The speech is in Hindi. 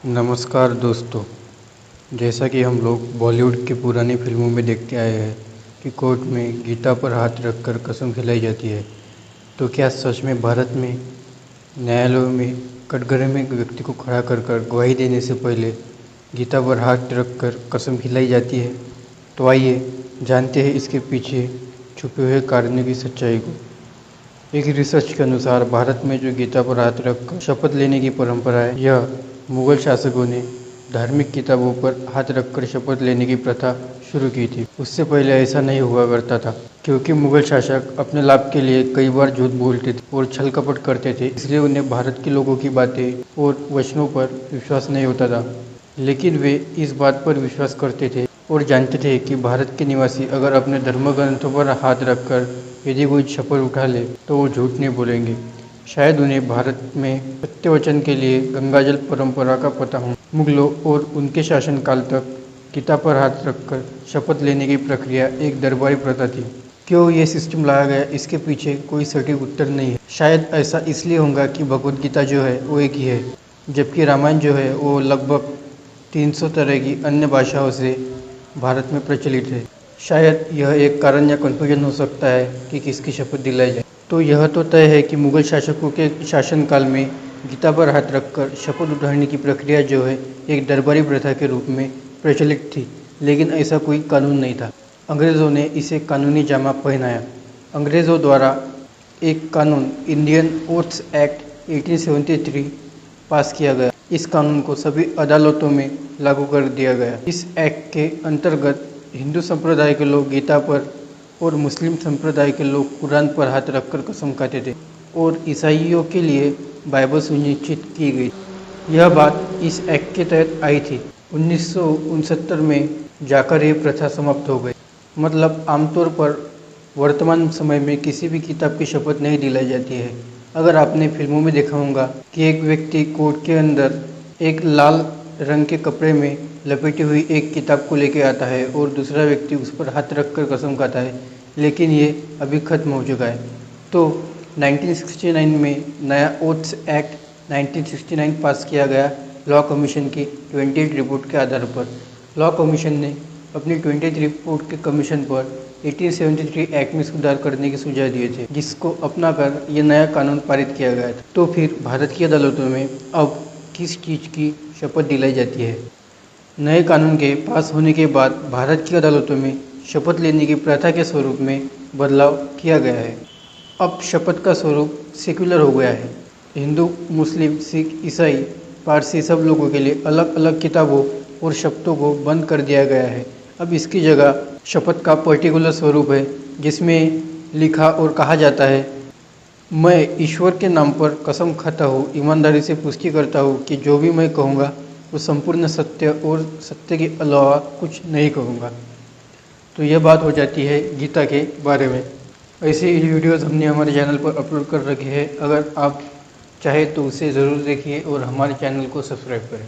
नमस्कार दोस्तों। जैसा कि हम लोग बॉलीवुड की पुरानी फिल्मों में देखते आए हैं कि कोर्ट में गीता पर हाथ रखकर कसम खिलाई जाती है, तो क्या सच में भारत में न्यायालयों में कटघरे में एक व्यक्ति को खड़ा कर गवाही देने से पहले गीता पर हाथ रखकर कसम खिलाई जाती है? तो आइए जानते हैं इसके पीछे छुपे हुए कारणों की सच्चाई को। एक रिसर्च के अनुसार भारत में जो गीता पर हाथ रखकर शपथ लेने की परंपरा है, यह मुगल शासकों ने धार्मिक किताबों पर हाथ रखकर शपथ लेने की प्रथा शुरू की थी। उससे पहले ऐसा नहीं हुआ करता था, क्योंकि मुगल शासक अपने लाभ के लिए कई बार झूठ बोलते थे और छल कपट करते थे, इसलिए उन्हें भारत के लोगों की बातें और वचनों पर विश्वास नहीं होता था। लेकिन वे इस बात पर विश्वास करते थे और जानते थे कि भारत के निवासी अगर अपने धर्म ग्रंथों पर हाथ रखकर यदि कोई शपथ उठा ले तो वो झूठ नहीं बोलेंगे। शायद उन्हें भारत में सत्य वचन के लिए गंगाजल परंपरा का पता हो। मुगलों और उनके शासनकाल तक गीता पर हाथ रखकर शपथ लेने की प्रक्रिया एक दरबारी प्रथा थी। क्यों ये सिस्टम लाया गया, इसके पीछे कोई सटीक उत्तर नहीं है। शायद ऐसा इसलिए होगा कि भगवद गीता जो है वो एक ही है, जबकि रामायण जो है वो लगभग 300 तरह की अन्य भाषाओं से भारत में प्रचलित है। शायद यह एक कारण या कन्फ्यूजन हो सकता है कि किसकी शपथ दिलाई जाए। तो यह तो तय है कि मुगल शासकों के शासनकाल में गीता पर हाथ रखकर शपथ उठाने की प्रक्रिया जो है एक दरबारी प्रथा के रूप में प्रचलित थी, लेकिन ऐसा कोई कानून नहीं था। अंग्रेज़ों ने इसे कानूनी जामा पहनाया। अंग्रेज़ों द्वारा एक कानून इंडियन ओथ्स एक्ट 1873 पास किया गया। इस कानून को सभी अदालतों में लागू कर दिया गया। इस एक्ट के अंतर्गत हिंदू संप्रदाय के लोग गीता पर और मुस्लिम संप्रदाय के लोग कुरान पर हाथ रखकर कसम खाते थे और ईसाइयों के लिए बाइबल सुनिश्चित की गई। यह बात इस एक्ट के तहत आई थी। 1969 में जाकर यह प्रथा समाप्त हो गई। मतलब आमतौर पर वर्तमान समय में किसी भी किताब की शपथ नहीं दिलाई जाती है। अगर आपने फिल्मों में देखा होगा कि एक व्यक्ति कोर्ट के अंदर एक लाल रंग के कपड़े में लपेटी हुई एक किताब को लेकर आता है और दूसरा व्यक्ति उस पर हाथ रखकर कसम खाता है, लेकिन ये अभी खत्म हो चुका है। तो 1969 में नया ओथ्स एक्ट 1969 पास किया गया लॉ कमीशन की 28 रिपोर्ट के आधार पर। लॉ कमीशन ने अपनी 28 रिपोर्ट के कमीशन पर 1873 एक्ट में सुधार करने के सुझाव दिए थे, जिसको अपनाकर यह नया कानून पारित किया गया था। तो फिर भारत की अदालतों में अब किस चीज़ की शपथ दिलाई जाती है? नए कानून के पास होने के बाद भारत की अदालतों में शपथ लेने की प्रथा के स्वरूप में बदलाव किया गया है। अब शपथ का स्वरूप सेक्युलर हो गया है। हिंदू, मुस्लिम, सिख, ईसाई, पारसी सब लोगों के लिए अलग अलग किताबों और शब्दों को बंद कर दिया गया है। अब इसकी जगह शपथ का पर्टिकुलर स्वरूप है, जिसमें लिखा और कहा जाता है, मैं ईश्वर के नाम पर कसम खाता हूँ, ईमानदारी से पुष्टि करता हूँ कि जो भी मैं कहूँगा वो संपूर्ण सत्य और सत्य के अलावा कुछ नहीं कहूँगा। तो यह बात हो जाती है गीता के बारे में। ऐसे ही वीडियोज़ हमने हमारे चैनल पर अपलोड कर रखे हैं। अगर आप चाहे तो उसे ज़रूर देखिए और हमारे चैनल को सब्सक्राइब करें।